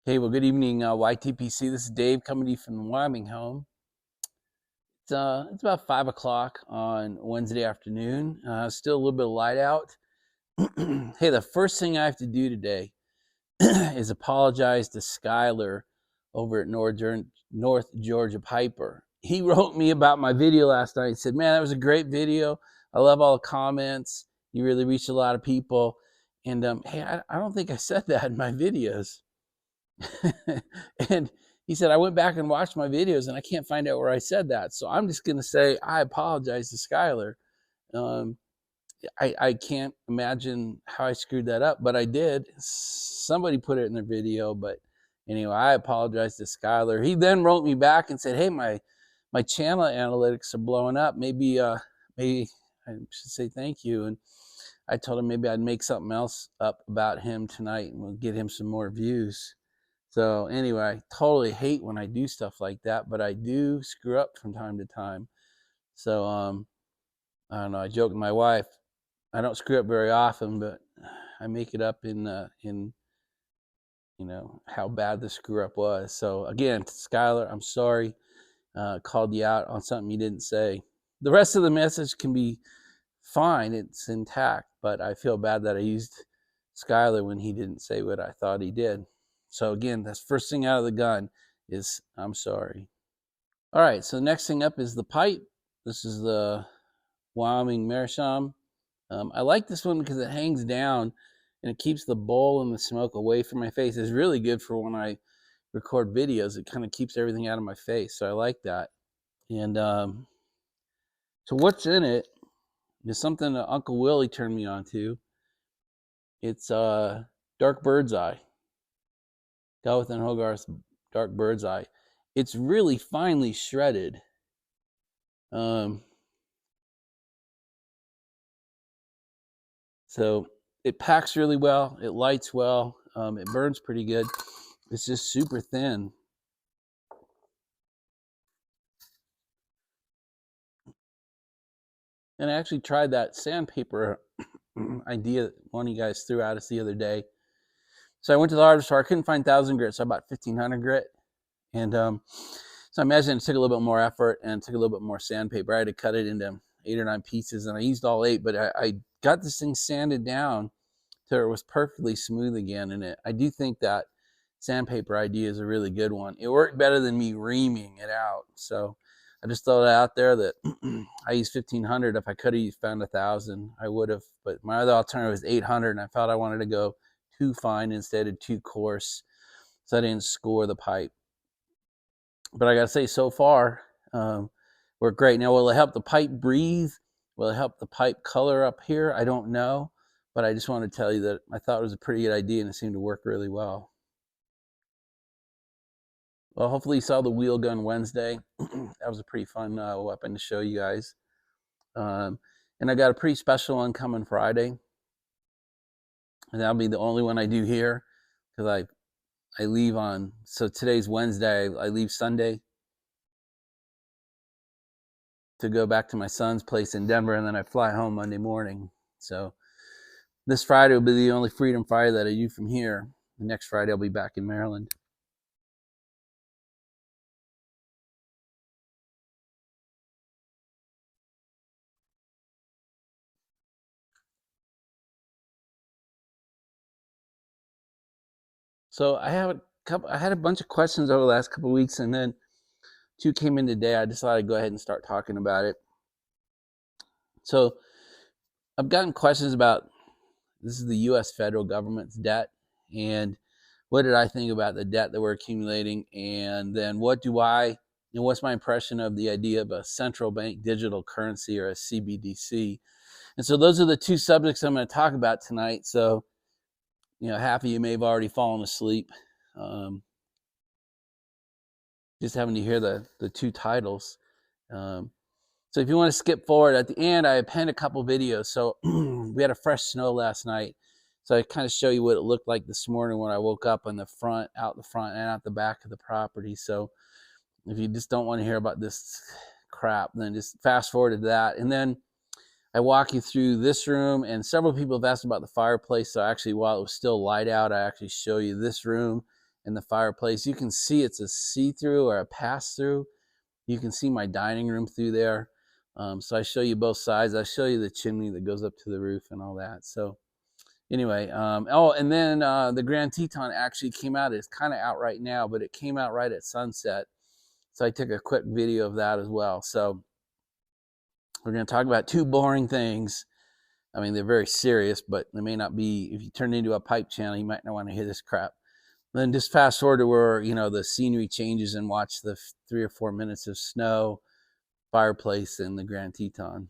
Hey, well, good evening, YTPC. This is Dave coming to you from the Wyoming home. It's about 5 o'clock on Wednesday afternoon. Still a little bit of light out. Hey, the first thing I have to do today is apologize to Skyler over at North Georgia Piper. He wrote me about my video last night and said, man, that was a great video. I love all the comments. You really reached a lot of people. And hey, I don't think I said that in my videos. And he said, I went back and watched my videos and I can't find out where I said that. So I'm just going to say, I apologize to Skyler. I can't imagine how I screwed that up, but I did. Somebody put it in their video, but anyway, I apologize to Skyler. He then wrote me back and said, hey, my channel analytics are blowing up. Maybe I should say thank you. And I told him maybe I'd make something else up about him tonight and we'll get him some more views. So anyway, I totally hate when I do stuff like that, but I do screw up from time to time. So I don't know. I joke with my wife. I don't screw up very often, but I make it up in how bad the screw up was. So again, Skyler, I'm sorry. Called you out on something you didn't say. The rest of the message can be fine. It's intact, but I feel bad that I used Skyler when he didn't say what I thought he did. So again, that's first thing out of the gun is I'm sorry. All right, so next thing up is the pipe. This is the Wyoming Meerschaum. I like this one because it hangs down and it keeps the bowl and the smoke away from my face. It's really good for when I record videos. It kind of keeps everything out of my face, so I like that. And so what's in it is something that Uncle Willie turned me on to. It's dark bird's eye. Galvin and Hogarth's dark bird's eye. It's really finely shredded. So it packs really well. It lights well. It burns pretty good. It's just super thin. And I actually tried that sandpaper idea that one of you guys threw at us the other day. So I went to the hardware store. I couldn't find 1,000 grit, so I bought 1,500 grit. And so I imagine it took a little bit more effort and took a little bit more sandpaper. I had to cut it into 8 or 9 pieces, and I used all 8, but I got this thing sanded down till it was perfectly smooth again. And I do think that sandpaper idea is a really good one. It worked better than me reaming it out. So I just throw it out there that I used 1,500. If I could have found 1,000, I would have. But my other alternative was 800, and I felt I wanted to go too fine instead of too coarse, so I didn't score the pipe. But I gotta say, so far, worked great. Now, will it help the pipe breathe? Will it help the pipe color up here? I don't know, but I just want to tell you that I thought it was a pretty good idea and it seemed to work really well. Well, hopefully you saw the wheel gun Wednesday. That was a pretty fun weapon to show you guys. And I got a pretty special one coming Friday. And that'll be the only one I do here because I leave on, so today's Wednesday, I leave Sunday to go back to my son's place in Denver, and then I fly home Monday morning. So this Friday will be the only Freedom Friday that I do from here. The next Friday I'll be back in Maryland. So I had a bunch of questions over the last couple of weeks, and then 2 came in today. I decided to go ahead and start talking about it. So I've gotten questions about, this is the U.S. federal government's debt, and what did I think about the debt that we're accumulating, and then what's my impression of the idea of a central bank digital currency, or a CBDC. And so those are the 2 subjects I'm going to talk about tonight. So half of you may have already fallen asleep just having to hear the 2 titles. So if you want to skip forward, at the end I append a couple videos. So we had a fresh snow last night, so I kind of show you what it looked like this morning when I woke up on the front, out the front and out the back of the property. So if you just don't want to hear about this crap, then just fast forward to that. And then I walk you through this room, and several people have asked about the fireplace. So actually, while it was still light out, I actually show you this room and the fireplace. You can see it's a see-through or a pass-through. You can see my dining room through there. So I show you both sides. I show you the chimney that goes up to the roof and all that. So anyway, and then the Grand Teton actually came out. It's kind of out right now, but it came out right at sunset. So I took a quick video of that as well. So we're going to talk about two boring things. I mean, they're very serious, but they may not be. If you turn it into a pipe channel, you might not want to hear this crap. Then just fast forward to where, the scenery changes and watch the 3 or 4 minutes of snow, fireplace, and the Grand Teton.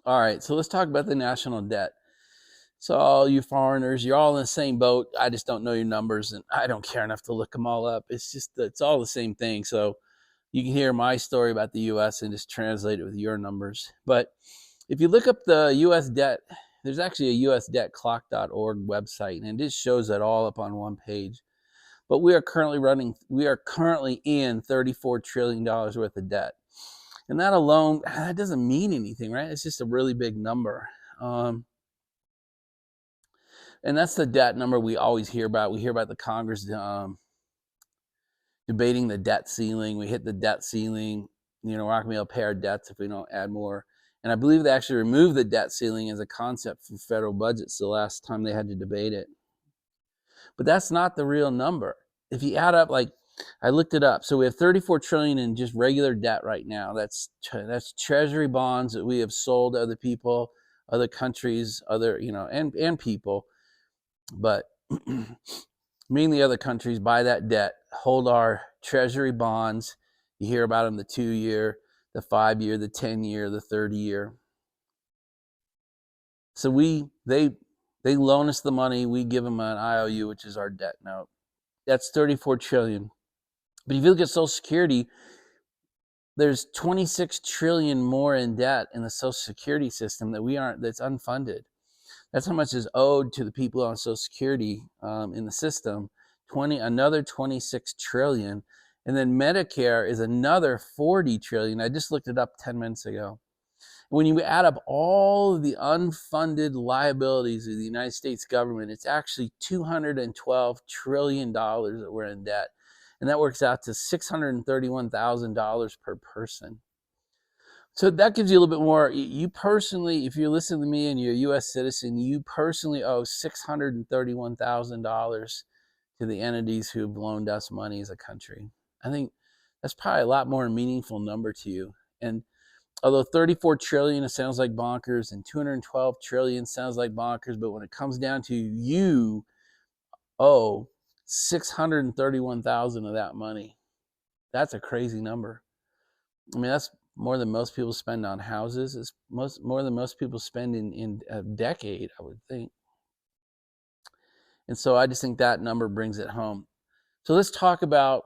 All right, so let's talk about the national debt. So all you foreigners, you're all in the same boat. I just don't know your numbers, and I don't care enough to look them all up. It's all the same thing. So you can hear my story about the U.S. and just translate it with your numbers. But if you look up the U.S. debt, there's actually a usdebtclock.org website, and it just shows it all up on one page. But we are currently in $34 trillion worth of debt. And that alone, that doesn't mean anything, right? It's just a really big number. And that's the debt number we always hear about. We hear about the Congress debating the debt ceiling. We hit the debt ceiling. We're not going to be able to pay our debts if we don't add more. And I believe they actually removed the debt ceiling as a concept from federal budgets the last time they had to debate it. But that's not the real number. If you add up, I looked it up. So we have 34 trillion in just regular debt right now. That's treasury bonds that we have sold to other people, other countries, and people. But mainly other countries buy that debt, hold our treasury bonds. You hear about them, the 2-year, the 5-year, the 10-year, the 30-year. So they loan us the money, we give them an IOU, which is our debt note. That's 34 trillion. But if you look at Social Security, there's 26 trillion more in debt in the Social Security system that's unfunded. That's how much is owed to the people on Social Security in the system. Another 26 trillion. And then Medicare is another 40 trillion. I just looked it up 10 minutes ago. When you add up all of the unfunded liabilities of the United States government, it's actually $212 trillion that we're in debt. And that works out to $631,000 per person. So that gives you a little bit more. You personally, if you're listening to me and you're a U.S. citizen, you personally owe $631,000 to the entities who've loaned us money as a country. I think that's probably a lot more meaningful number to you. And although 34 trillion, it sounds like bonkers, and 212 trillion sounds like bonkers, but when it comes down to you owe 631,000 of that money. That's a crazy number. I mean, that's more than most people spend on houses. It's more than most people spend in a decade, I would think. And so I just think that number brings it home. So let's talk about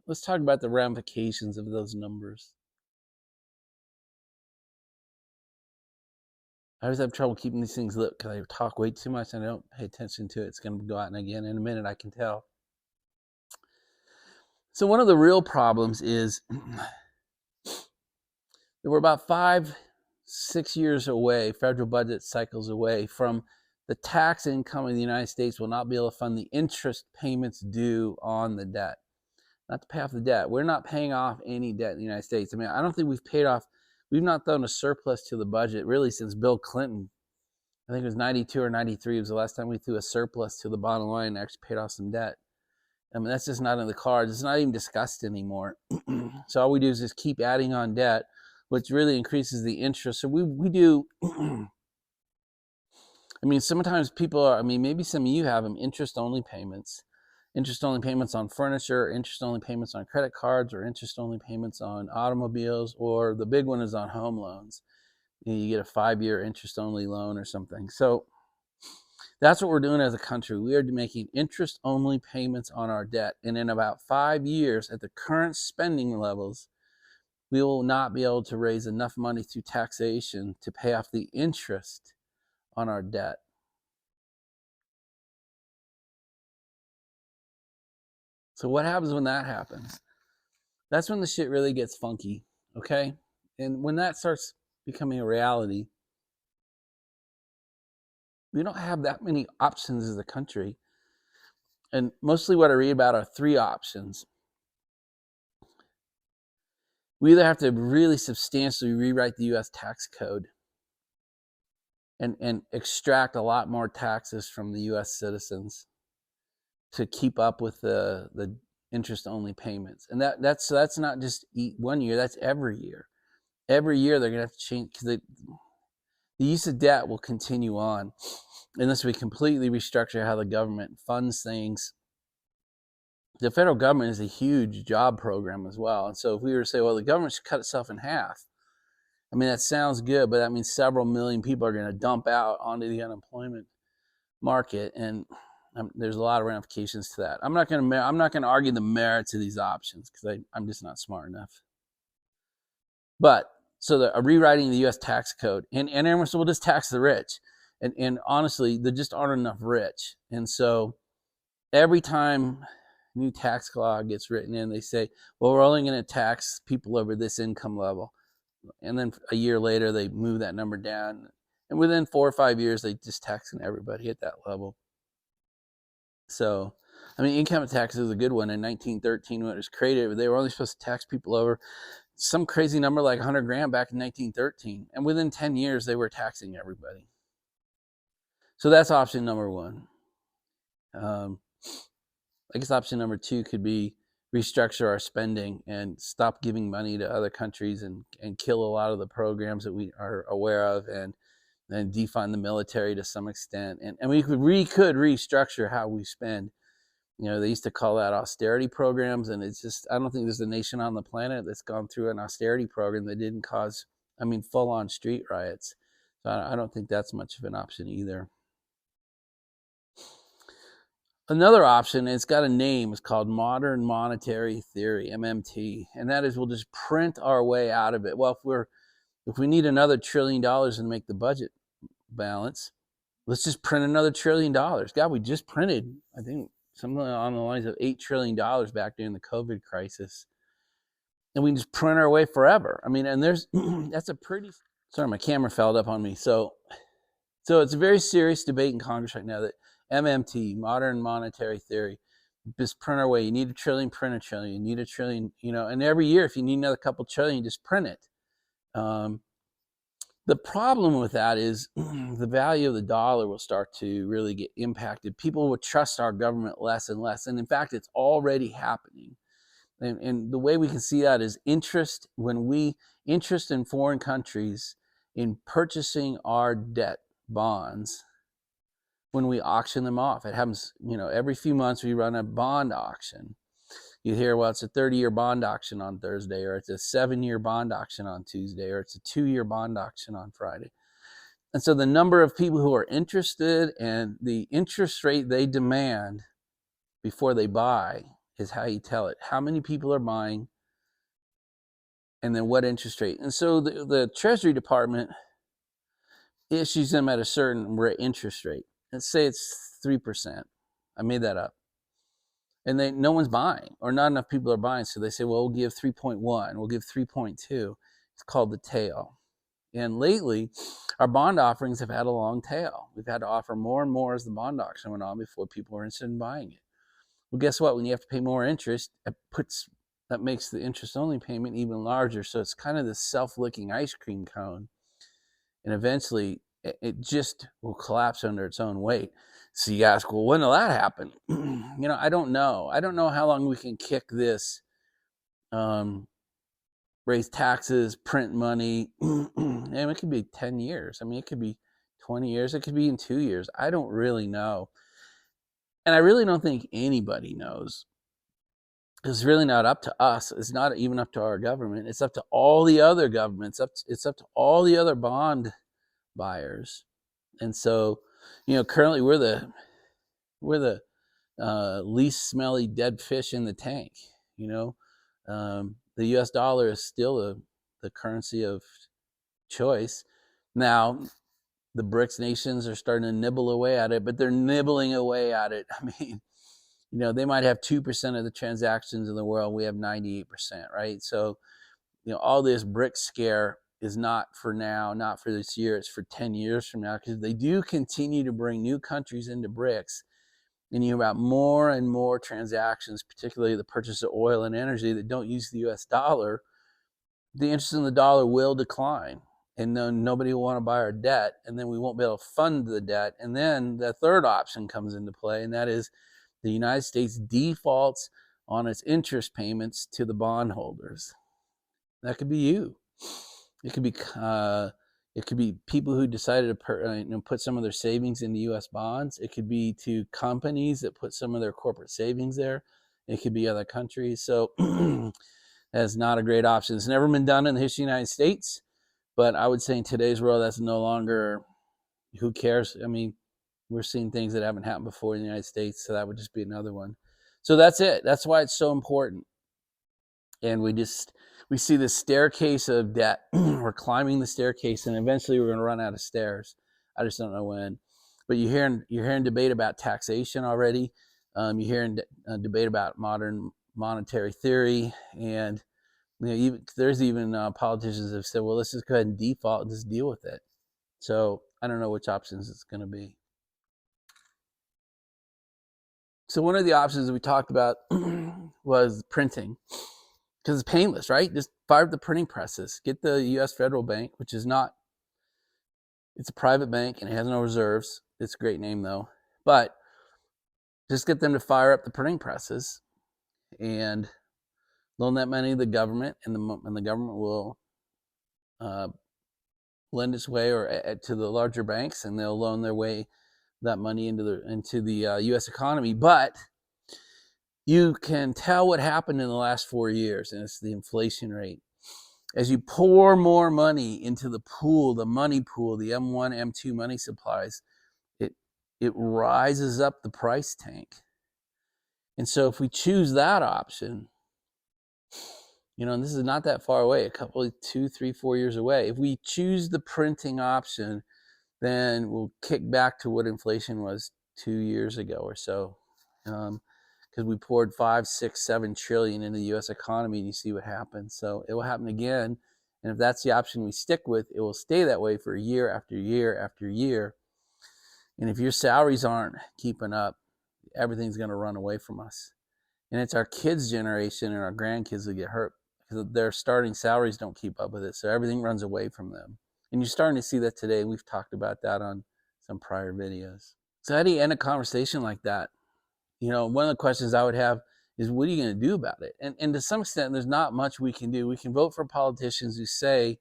the ramifications of those numbers. I always have trouble keeping these things lit because I talk way too much and I don't pay attention to it. It's going to go out and again in a minute, I can tell. So one of the real problems is that we're about 5-6 years away, federal budget cycles away from the tax income of the United States will not be able to fund the interest payments due on the debt. Not to pay off the debt. We're not paying off any debt in the United States. I mean, I don't think we've not thrown a surplus to the budget really since Bill Clinton. I think it was 92 or 93 was the last time we threw a surplus to the bottom line and actually paid off some debt. I mean, that's just not in the cards. It's not even discussed anymore. So all we do is just keep adding on debt, which really increases the interest. So we do, I mean, sometimes maybe some of you have them, interest-only payments. Interest-only payments on furniture, interest-only payments on credit cards, or interest-only payments on automobiles, or the big one is on home loans. You get a 5-year interest-only loan or something. So that's what we're doing as a country. We are making interest-only payments on our debt. And in about 5 years, at the current spending levels, we will not be able to raise enough money through taxation to pay off the interest on our debt. So what happens when that happens? That's when the shit really gets funky, okay? And when that starts becoming a reality, we don't have that many options as a country. And mostly what I read about are three options. We either have to really substantially rewrite the U.S. tax code and extract a lot more taxes from the U.S. citizens to keep up with the interest-only payments. And that's not just 1 year, that's every year. Every year they're going to have to change, because the use of debt will continue on unless we completely restructure how the government funds things. The federal government is a huge job program as well. And so if we were to say, well, the government should cut itself in half, I mean, that sounds good, but that means several million people are going to dump out onto the unemployment market. And there's a lot of ramifications to that. I'm not going to argue the merits of these options because I'm just not smart enough. But so rewriting the U.S. tax code, and everyone said, we'll just tax the rich. And honestly, there just aren't enough rich. And so every time new tax law gets written in, they say, well, we're only going to tax people over this income level. And then a year later, they move that number down. And within 4 or 5 years, they just taxing everybody at that level. So, I mean, income tax is a good one. In 1913, when it was created, they were only supposed to tax people over some crazy number like 100 grand back in 1913. And within 10 years, they were taxing everybody. So that's option number one. I guess option number two could be restructure our spending and stop giving money to other countries and kill a lot of the programs that we are aware of and defund the military to some extent. And we could restructure how we spend. You know, they used to call that austerity programs, and it's just, I don't think there's a nation on the planet that's gone through an austerity program that didn't cause, full-on street riots. So I don't think that's much of an option either. Another option, it's got a name, it's called modern monetary theory, MMT, and that is we'll just print our way out of it. Well, if we need another $1 trillion to make the budget balance, let's just print another $1 trillion. God, we just printed, I think, something on the lines of $8 trillion back during the COVID crisis. And we can just print our way forever. And there's, that's a pretty, sorry, my camera fell up on me. So it's a very serious debate in Congress right now that MMT, modern monetary theory, just print our way. You need $1 trillion, print $1 trillion. You need $1 trillion, and every year, if you need another couple trillion, just print it. The problem with that is the value of the dollar will start to really get impacted. People will trust our government less and less. And in fact, it's already happening. And the way we can see that is interest in foreign countries in purchasing our debt bonds when we auction them off. It happens, every few months we run a bond auction. You hear, well, it's a 30-year bond auction on Thursday, or it's a 7-year bond auction on Tuesday, or it's a 2-year bond auction on Friday. And so the number of people who are interested and the interest rate they demand before they buy is how you tell it. How many people are buying, and then what interest rate. And so the Treasury Department issues them at a certain interest rate. Let's say it's 3%. I made that up. And no one's buying, or not enough people are buying. So they say, well, we'll give 3.1, we'll give 3.2. It's called the tail. And lately, our bond offerings have had a long tail. We've had to offer more and more as the bond auction went on before people were interested in buying it. Well, guess what? When you have to pay more interest, that makes the interest-only payment even larger. So it's kind of this self-licking ice cream cone. And eventually, it just will collapse under its own weight. So you ask, well, when will that happen? I don't know. I don't know how long we can kick this, raise taxes, print money. And it could be 10 years. It could be 20 years. It could be in 2 years. I don't really know. And I really don't think anybody knows. It's really not up to us. It's not even up to our government. It's up to all the other governments. It's up to all the other bond buyers. And so, currently we're the least smelly dead fish in the tank. The U.S. dollar is still the currency of choice. Now, the BRICS nations are starting to nibble away at it, but they're nibbling away at it. They might have 2% of the transactions in the world. We have 98%, right? So, all this BRICS scare is not for now, not for this year. It's for 10 years from now, because they do continue to bring new countries into BRICS. and you hear about more and more transactions, particularly the purchase of oil and energy, that don't use the US dollar, the interest in the dollar will decline. And then nobody will want to buy our debt, and then we won't be able to fund the debt. And then the third option comes into play, and that is the United States defaults on its interest payments to the bondholders. That could be you. It could be people who decided to put some of their savings into U.S. bonds. It could be to companies that put some of their corporate savings there. It could be other countries. So that's not a great option. It's never been done in the history of the United States, but I would say in today's world, that's no longer, who cares? I mean, we're seeing things that haven't happened before in the United States, so that would just be another one. So that's it. That's why it's so important. And we see this staircase of debt. We're climbing the staircase, and eventually we're going to run out of stairs. I just don't know when. But you're hearing debate about taxation already. You're hearing debate about modern monetary theory, and there's even politicians that have said, "Well, let's just go ahead and default and just deal with it." So I don't know which options it's going to be. So one of the options that we talked about was printing, because it's painless, right? Just fire up the printing presses. Get the U.S. Federal Bank, which is not, it's a private bank and it has no reserves. It's a great name though. But just get them to fire up the printing presses and loan that money to the government, and the government will lend its way or to the larger banks, and they'll loan their way that money into the U.S. economy. But you can tell what happened in the last 4 years, and it's the inflation rate. As you pour more money into the pool, the money pool, the M1, M2 money supplies, it rises up the price tank. And so if we choose that option, and this is not that far away, a couple of 2, 3, 4 years away. If we choose the printing option, then we'll kick back to what inflation was 2 years ago or so. Because we poured 5, 6, 7 trillion into the U.S. economy, and you see what happens. So it will happen again. And if that's the option we stick with, it will stay that way for year after year after year. And if your salaries aren't keeping up, everything's going to run away from us. And it's our kids' generation and our grandkids that get hurt because their starting salaries don't keep up with it. So everything runs away from them. And you're starting to see that today. We've talked about that on some prior videos. So how do you end a conversation like that? One of the questions I would have is, what are you going to do about it? And to some extent, there's not much we can do. We can vote for politicians who say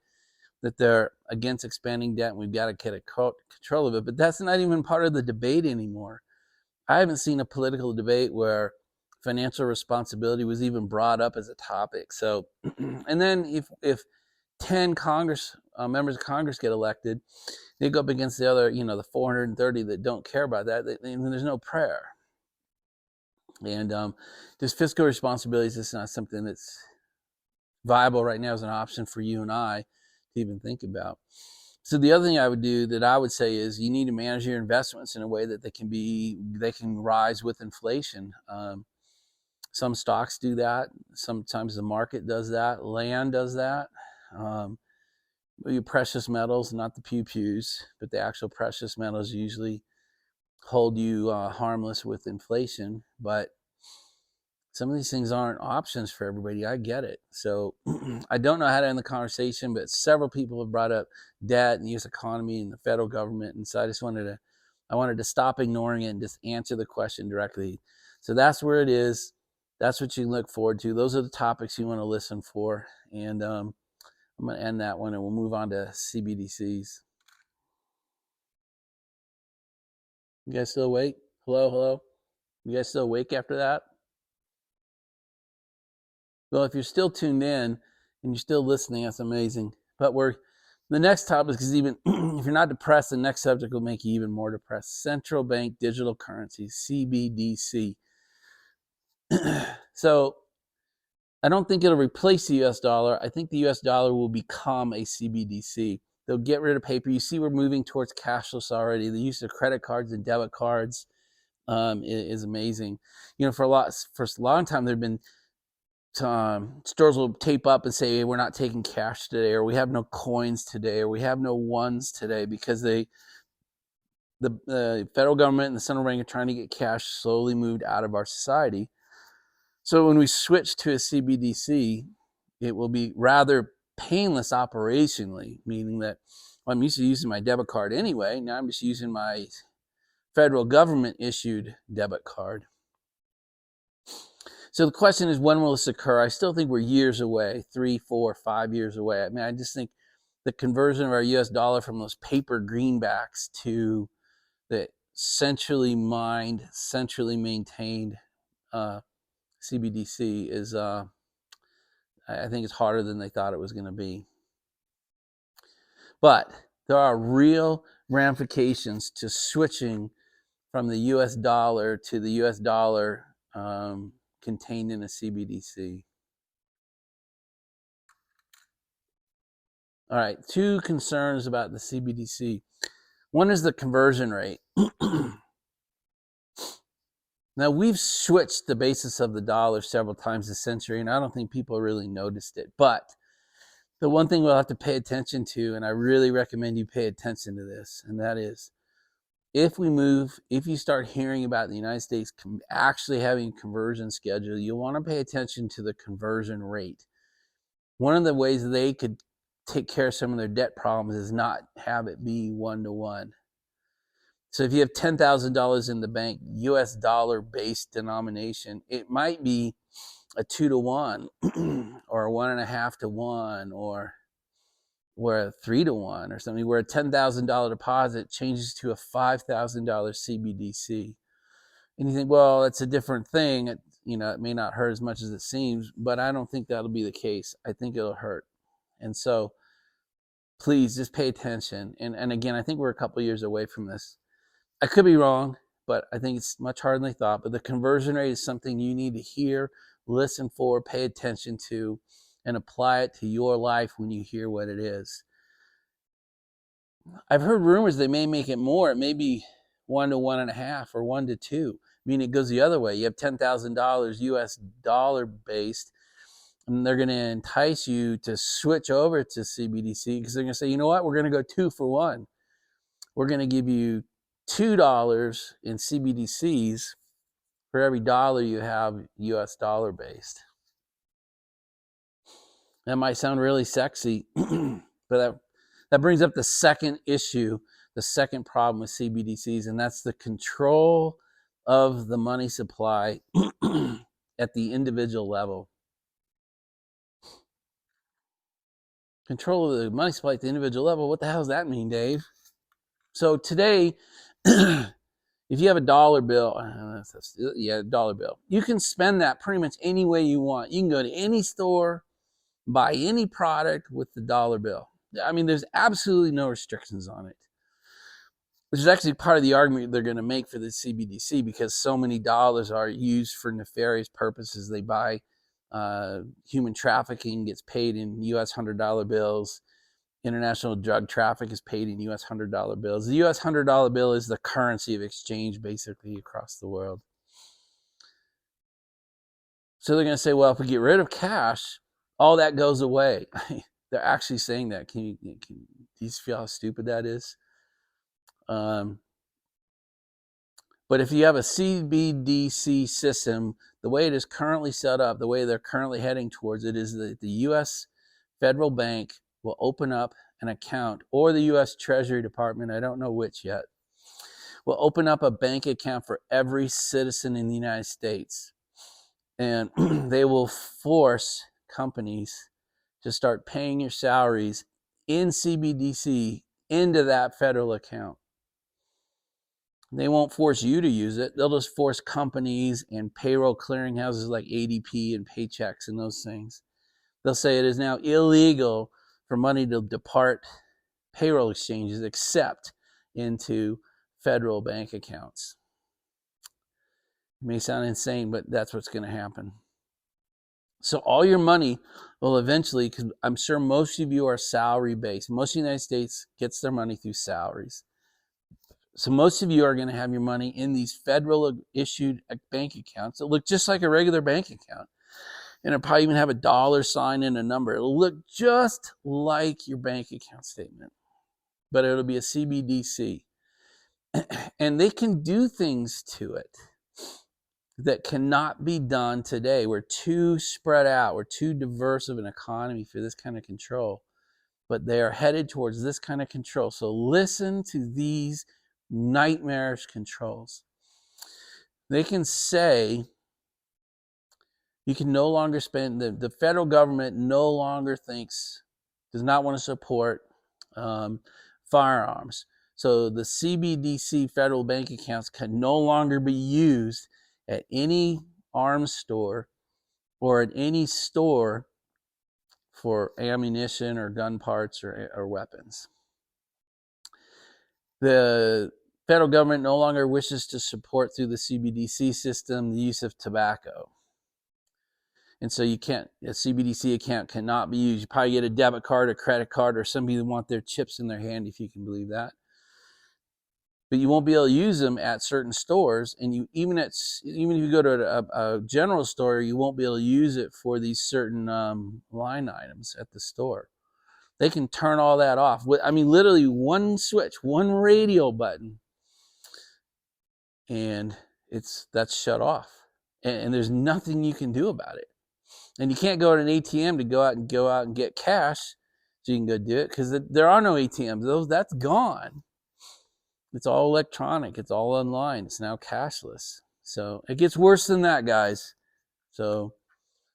that they're against expanding debt and we've got to get control of it. But that's not even part of the debate anymore. I haven't seen a political debate where financial responsibility was even brought up as a topic. So, and then if 10 members of Congress get elected, they go up against the other, the 430 that don't care about that, and there's no prayer. And this fiscal responsibility is just not something that's viable right now as an option for you and I to even think about. So the other thing I would do that I would say is you need to manage your investments in a way that they can rise with inflation. Some stocks do that. Sometimes the market does that. Land does that. Your precious metals, not the pews, but the actual precious metals usually hold you harmless with inflation. But some of these things aren't options for everybody. I get it. So I don't know how to end the conversation, but several people have brought up debt and the U.S. economy and the federal government. And so I wanted to stop ignoring it and just answer the question directly. So that's where it is. That's what you can look forward to. Those are the topics you want to listen for. And I'm going to end that one, and we'll move on to CBDCs. You guys still awake? Hello? You guys still awake after that? Well, if you're still tuned in and you're still listening, that's amazing. But the next topic is even, if you're not depressed, the next subject will make you even more depressed. Central bank digital currency, CBDC. So I don't think it'll replace the US dollar. I think the US dollar will become a CBDC. They'll get rid of paper. You see, we're moving towards cashless already. The use of credit cards and debit cards is amazing. For a long time, there have been stores will tape up and say, hey, we're not taking cash today, or we have no coins today, or we have no ones today, because they the federal government and the central bank are trying to get cash slowly moved out of our society. So when we switch to a CBDC, it will be rather painless operationally, meaning that I'm used to using my debit card anyway. Now I'm just using my federal government issued debit card. So the question is, when will this occur? I still think we're years away, 3, 4, 5 years away. I mean, I just think the conversion of our US dollar from those paper greenbacks to the centrally mined, centrally maintained CBDC is, I think it's harder than they thought it was going to be. But there are real ramifications to switching from the US dollar to the US dollar contained in a CBDC. All right, 2 concerns about the CBDC. One is the conversion rate. Now, we've switched the basis of the dollar several times this century, and I don't think people really noticed it. But the one thing we'll have to pay attention to, and I really recommend you pay attention to this, and that is, if you start hearing about the United States actually having a conversion schedule, you'll want to pay attention to the conversion rate. One of the ways they could take care of some of their debt problems is not have it be 1-to-1. So if you have $10,000 in the bank, US dollar based denomination, it might be a 2-to-1 or a 1.5-to-1 or a 3-to-1 or something, where a $10,000 deposit changes to a $5,000 CBDC. And you think, well, it's a different thing. It may not hurt as much as it seems, but I don't think that'll be the case. I think it'll hurt. And so please just pay attention. And again, I think we're a couple years away from this. I could be wrong, but I think it's much harder than they thought. But the conversion rate is something you need to hear, listen for, pay attention to, and apply it to your life when you hear what it is. I've heard rumors they may make it more. It may be 1 to 1.5 or 1 to 2. I mean, it goes the other way. You have $10,000 US dollar based, and they're going to entice you to switch over to CBDC because they're going to say, you know what, we're going to go 2 for 1. We're going to give you $2 in CBDCs for every dollar you have US dollar based. That might sound really sexy, but that brings up the second issue, the second problem with CBDCs, and that's the control of the money supply at the individual level. Control of the money supply at the individual level, what the hell does that mean, Dave? So today, if you have a dollar bill, dollar bill, you can spend that pretty much any way you want. You can go to any store, buy any product with the dollar bill. I mean, there's absolutely no restrictions on it, which is actually part of the argument they're going to make for the CBDC, because so many dollars are used for nefarious purposes. They buy human trafficking gets paid in US $100 bills. International drug traffic is paid in US $100 bills. The US $100 bill is the currency of exchange basically across the world. So they're going to say, well, if we get rid of cash, all that goes away. They're actually saying that. Do you feel how stupid that is? But if you have a CBDC system, the way it is currently set up, the way they're currently heading towards it, is that the U.S. federal bank will open up an account, or the U.S. Treasury Department, I don't know which yet, will open up a bank account for every citizen in the United States. And they will force companies to start paying your salaries in CBDC into that federal account. They won't force you to use it. They'll just force companies and payroll clearinghouses like ADP and Paychecks and those things. They'll say it is now illegal for money to depart payroll exchanges except into federal bank accounts. It may sound insane, but that's what's going to happen. So all your money will eventually, because I'm sure most of you are salary based. Most of the United States gets their money through salaries. So most of you are going to have your money in these federal issued bank accounts that look just like a regular bank account. And it'll probably even have a dollar sign and a number. It'll look just like your bank account statement, but it'll be a CBDC. And they can do things to it that cannot be done today. We're too spread out. We're too diverse of an economy for this kind of control. But they are headed towards this kind of control. So listen to these nightmarish controls. They can say you can no longer spend, the federal government no longer does not want to support firearms. So the CBDC federal bank accounts can no longer be used at any arms store or at any store for ammunition or gun parts or weapons. The federal government no longer wishes to support through the CBDC system the use of tobacco. And so a CBDC account cannot be used. You probably get a debit card, a credit card, or somebody that want their chips in their hand, if you can believe that. But you won't be able to use them at certain stores. And even if you go to a general store, you won't be able to use it for these certain line items at the store. They can turn all that off. I mean, literally one switch, one radio button, and that's shut off. And there's nothing you can do about it. And you can't go to an ATM to go out and get cash so you can go do it, because there are no ATMs. That's gone. It's all electronic. It's all online. It's now cashless. So it gets worse than that, guys. So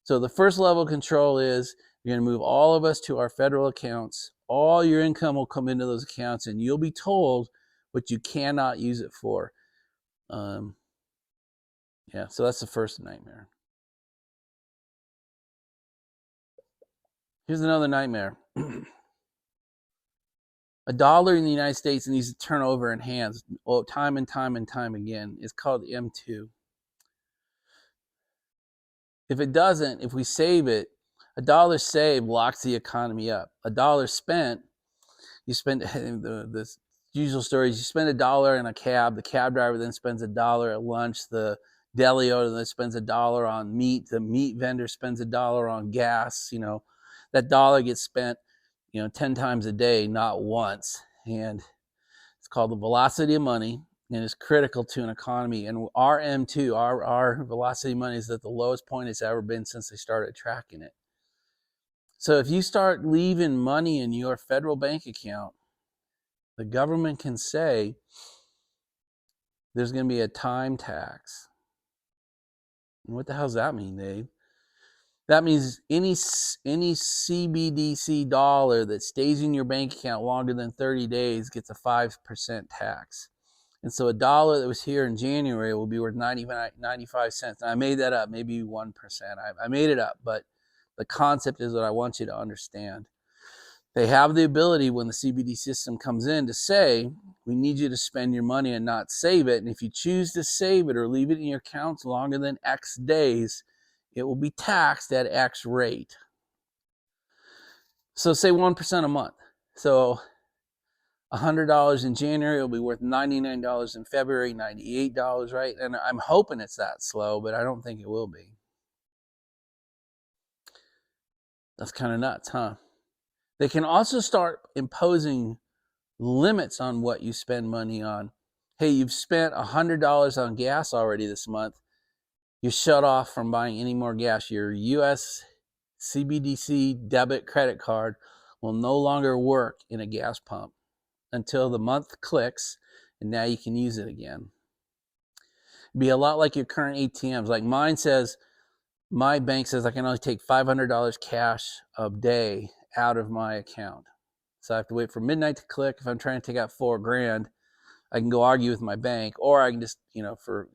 the first level of control is you're going to move all of us to our federal accounts. All your income will come into those accounts, and you'll be told what you cannot use it for. Yeah, so that's the first nightmare. Here's another nightmare. A dollar in the United States needs to turn over in hands time and time and time again. It's called M2. If it doesn't, if we save it, a dollar saved locks the economy up. A dollar spent, you spend the usual stories. You spend $1 in a cab. The cab driver then spends $1 at lunch. The deli owner then spends $1 on meat. The meat vendor spends $1 on gas. That dollar gets spent 10 times a day, not once. And it's called the velocity of money, and it's critical to an economy. And our M2, our velocity of money, is at the lowest point it's ever been since they started tracking it. So if you start leaving money in your federal bank account, the government can say there's going to be a time tax. And what the hell does that mean, Dave? That means any CBDC dollar that stays in your bank account longer than 30 days gets a 5% tax. And so a dollar that was here in January will be worth 95 cents. And I made that up, maybe 1%. I made it up, but the concept is what I want you to understand. They have the ability, when the CBD system comes in, to say, we need you to spend your money and not save it. And if you choose to save it or leave it in your accounts longer than X days, it will be taxed at X rate. So say 1% a month. So $100 in January will be worth $99 in February, $98, right? And I'm hoping it's that slow, but I don't think it will be. That's kind of nuts, huh? They can also start imposing limits on what you spend money on. Hey, you've spent $100 on gas already this month. You're shut off from buying any more gas. Your US CBDC debit credit card will no longer work in a gas pump until the month clicks, and now you can use it again. It'd be a lot like your current ATMs. Like my bank says I can only take $500 cash a day out of my account. So I have to wait for midnight to click. If I'm trying to take out $4,000, I can go argue with my bank, or I can just, for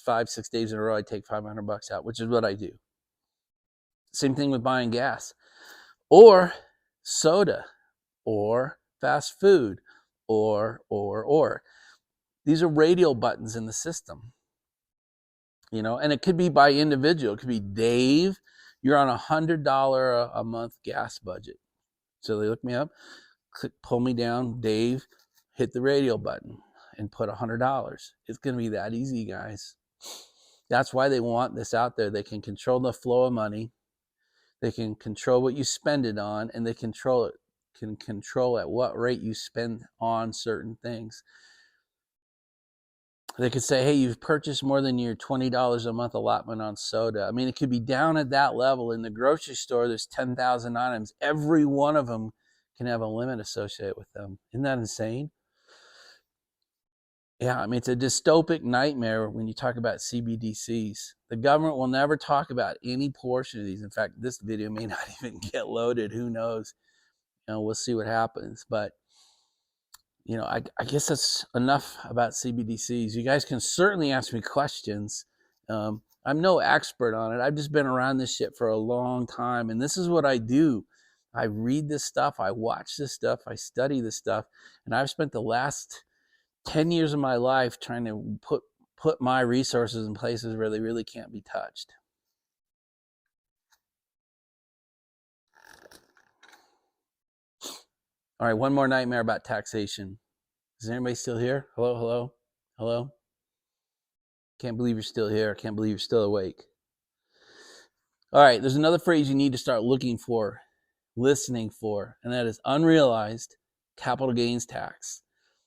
5-6 days in a row, I take $500 out, which is what I do. Same thing with buying gas, or soda, or fast food, or. These are radial buttons in the system, and it could be by individual. It could be, Dave, you're on $100 a month gas budget. So they look me up, pull me down, Dave, hit the radio button and put $100. It's going to be that easy, guys. That's why they want this out there. They can control the flow of money. They can control what you spend it on, and they can control at what rate you spend on certain things. They could say, hey, you've purchased more than your $20 a month allotment on soda. I mean, it could be down at that level. In the grocery store, there's 10,000 items. Every one of them can have a limit associated with them. Isn't that insane? Yeah, I mean, it's a dystopic nightmare when you talk about CBDCs. The government will never talk about any portion of these. In fact, this video may not even get loaded. Who knows? We'll see what happens. But I guess that's enough about CBDCs. You guys can certainly ask me questions. I'm no expert on it. I've just been around this shit for a long time, and this is what I do. I read this stuff, I watch this stuff, I study this stuff, and I've spent the last 10 years of my life trying to put my resources in places where they really can't be touched. All right, one more nightmare about taxation. Is anybody still here? Hello, hello, hello? Can't believe you're still here. Can't believe you're still awake. All right, there's another phrase you need to start looking for, listening for, and that is unrealized capital gains tax.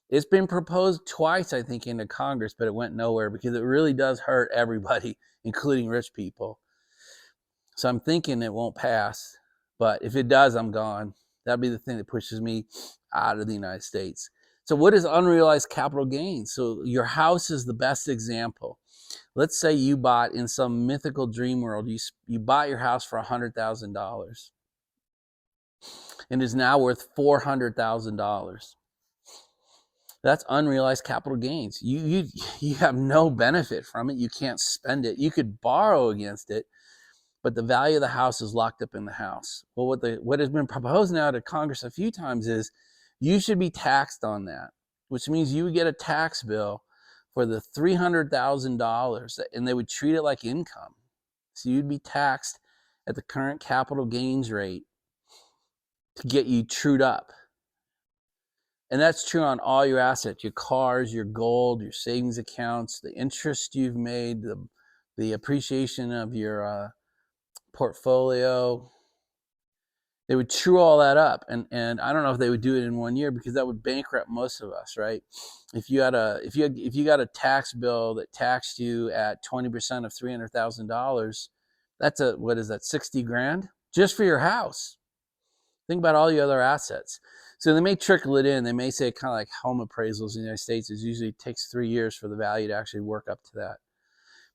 It's been proposed twice, I think, into Congress, but it went nowhere because it really does hurt everybody, including rich people. So I'm thinking it won't pass, but if it does, I'm gone. That'd be the thing that pushes me out of the United States. So what is unrealized capital gains? So your house is the best example. Let's say you bought in some mythical dream world, you bought your house for $100,000 and is now worth $400,000. That's unrealized capital gains. You have no benefit from it. You can't spend it. You could borrow against it, but the value of the house is locked up in the house. Well, what has been proposed now to Congress a few times is you should be taxed on that, which means you would get a tax bill for the $300,000, and they would treat it like income. So you'd be taxed at the current capital gains rate to get you trued up. And that's true on all your assets, your cars, your gold, your savings accounts, the interest you've made, the appreciation of your portfolio. They would true all that up, and I don't know if they would do it in 1 year because that would bankrupt most of us, right? If you got a tax bill that taxed you at 20% of $300,000, that's what is that, 60 grand just for your house? Think about all your other assets. So they may trickle it in. They may say kind of like home appraisals in the United States. It usually takes 3 years for the value to actually work up to that.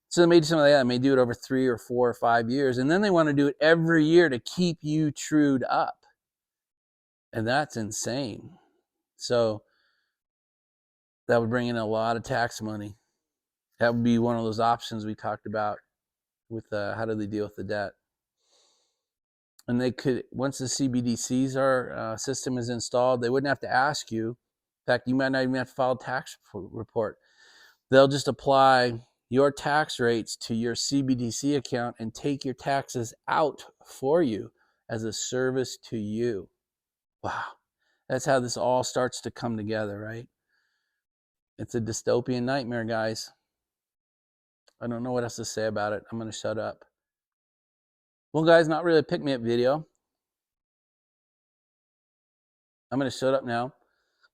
So they may do something like that. They may do it over 3 or 4 or 5 years. And then they want to do it every year to keep you trued up. And that's insane. So that would bring in a lot of tax money. That would be one of those options we talked about with how do they deal with the debt. And they could, once the CBDCs system is installed, they wouldn't have to ask you. In fact, you might not even have to file a tax report. They'll just apply your tax rates to your CBDC account and take your taxes out for you as a service to you. Wow. That's how this all starts to come together, right? It's a dystopian nightmare, guys. I don't know what else to say about it. I'm going to shut up. Well, guys, not really a pick-me-up video. I'm going to shut up now,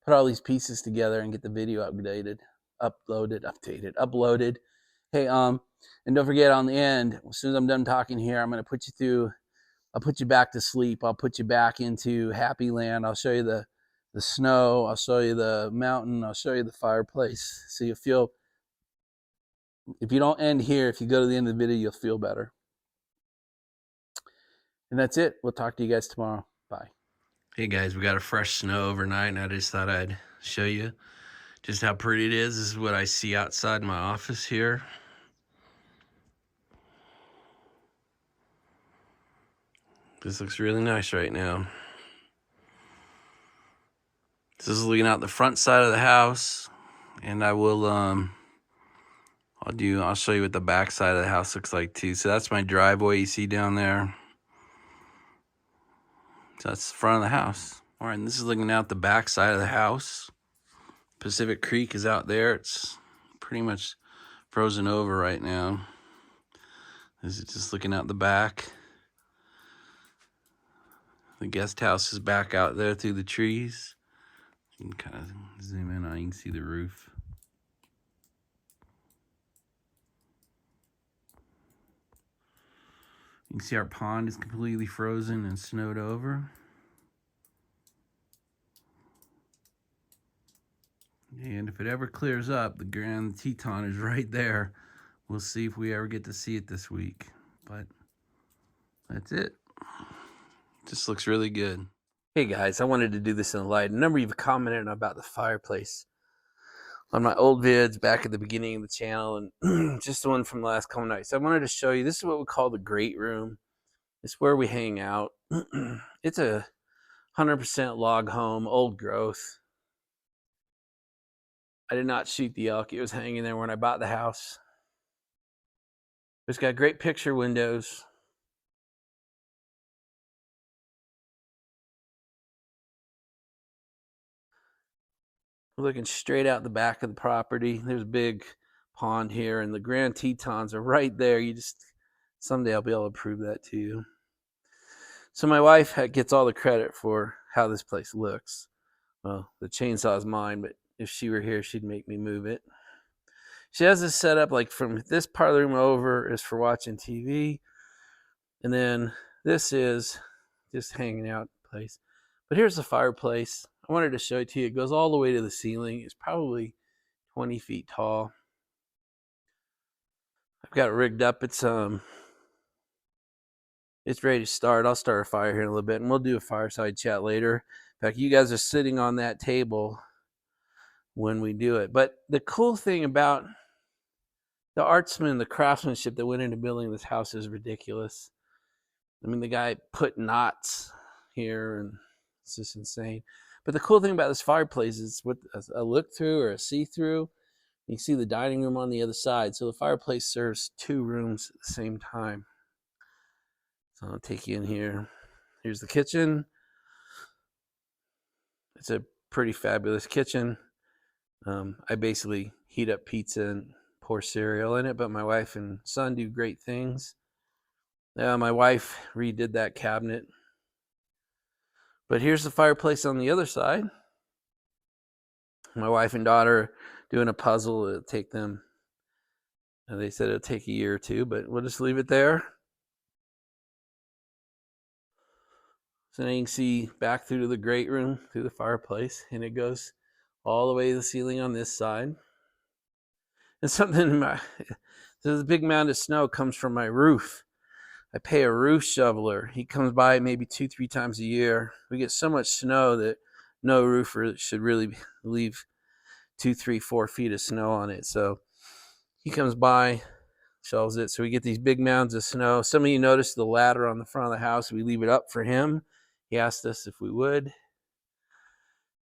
put all these pieces together and get the video uploaded. Hey, and don't forget on the end, as soon as I'm done talking here, I'm going to put you through, I'll put you back to sleep. I'll put you back into happy land. I'll show you the snow. I'll show you the mountain. I'll show you the fireplace. So you'll feel, if you don't end here, if you go to the end of the video, you'll feel better. And that's it. We'll talk to you guys tomorrow. Bye. Hey guys, we got a fresh snow overnight, and I just thought I'd show you just how pretty it is. This is what I see outside my office here. This looks really nice right now. This is looking out the front side of the house, and I will I'll show you what the back side of the house looks like too. So that's my driveway you see down there. So that's the front of the house. All right, and this is looking out the back side of the house. Pacific Creek is out there. It's pretty much frozen over right now. This is just looking out the back. The guest house is back out there through the trees. You can kind of zoom in on, you can see the roof. You can see our pond is completely frozen and snowed over. And if it ever clears up, the Grand Teton is right there. We'll see if we ever get to see it this week. But that's it. Just looks really good. Hey guys, I wanted to do this in the light. A number of you have commented about the fireplace on my old vids back at the beginning of the channel, and just the one from the last couple nights. I wanted to show you, this is what we call the great room. It's where we hang out. It's a 100% log home, old growth. I did not shoot the elk. It was hanging there when I bought the house. It's got great picture windows. Looking straight out the back of the property. There's a big pond here, and the Grand Tetons are right there. Someday I'll be able to prove that to you. So my wife gets all the credit for how this place looks. Well, the chainsaw is mine, but if she were here, she'd make me move it. She has this set up, like from this part of the room over is for watching TV. And then this is just hanging out place. But here's the fireplace. I wanted to show it to you. It goes all the way to the ceiling. It's probably 20 feet tall. I've got it rigged up. It's ready to start. I'll start a fire here in a little bit, and we'll do a fireside chat later. In fact, you guys are sitting on that table when we do it. But the cool thing about the artsman, the craftsmanship that went into building this house is ridiculous. I mean, the guy put knots here, and it's just insane. But the cool thing about this fireplace is with a look-through or a see-through, you can see the dining room on the other side. So the fireplace serves two rooms at the same time. So I'll take you in here. Here's the kitchen. It's a pretty fabulous kitchen. I basically heat up pizza and pour cereal in it, but my wife and son do great things. My wife redid that cabinet. But here's the fireplace on the other side. My wife and daughter are doing a puzzle. It'll take them, they said it'll take a year or two, but we'll just leave it there. So now you can see back through to the great room, through the fireplace, and it goes all the way to the ceiling on this side. And something, there's a big mound of snow comes from my roof. I pay a roof shoveler. He comes by maybe 2-3 times a year. We get so much snow that no roofer should really leave 2, 3, 4 feet of snow on it. So he comes by, shovels it. So we get these big mounds of snow. Some of you noticed the ladder on the front of the house. We leave it up for him. He asked us if we would.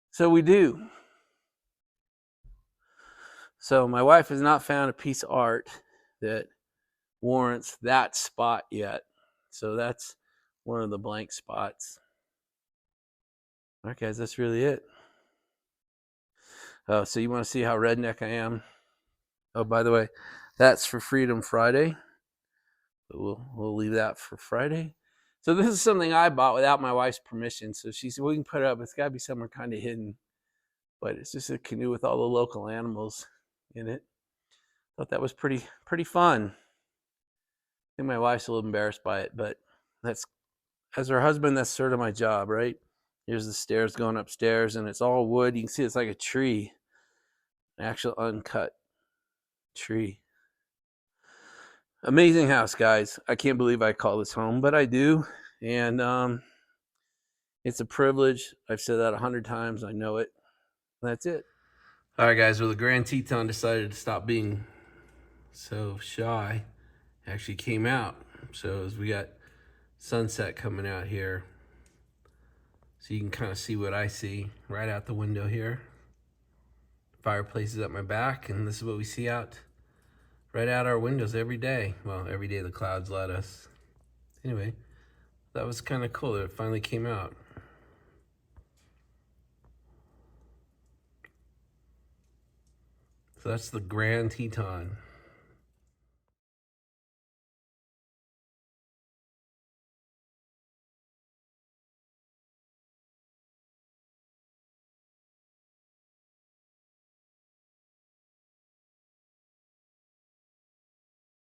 So we do. So my wife has not found a piece of art that warrants that spot yet. So that's one of the blank spots. All right, guys, that's really it. Oh, so you want to see how redneck I am? Oh, by the way, that's for Freedom Friday. But we'll leave that for Friday. So this is something I bought without my wife's permission. So she said, we can put it up. It's got to be somewhere kind of hidden. But it's just a canoe with all the local animals in it. Thought that was pretty fun. I think my wife's a little embarrassed by it, but that's, as her husband, that's sort of my job, right? Here's the stairs going upstairs, and it's all wood. You can see it's like a tree, an actual uncut tree. Amazing house, guys. I can't believe I call this home, but I do. And it's a privilege. I've said that 100 times. I know it. That's it. All right, guys. Well, the Grand Teton decided to stop being so shy. It actually came out. So as we got sunset coming out here, so you can kind of see what I see right out the window here. Fireplace is at my back, and this is what we see out right out our windows every day. Well, every day the clouds let us. Anyway, that was kind of cool that it finally came out. So that's the Grand Teton.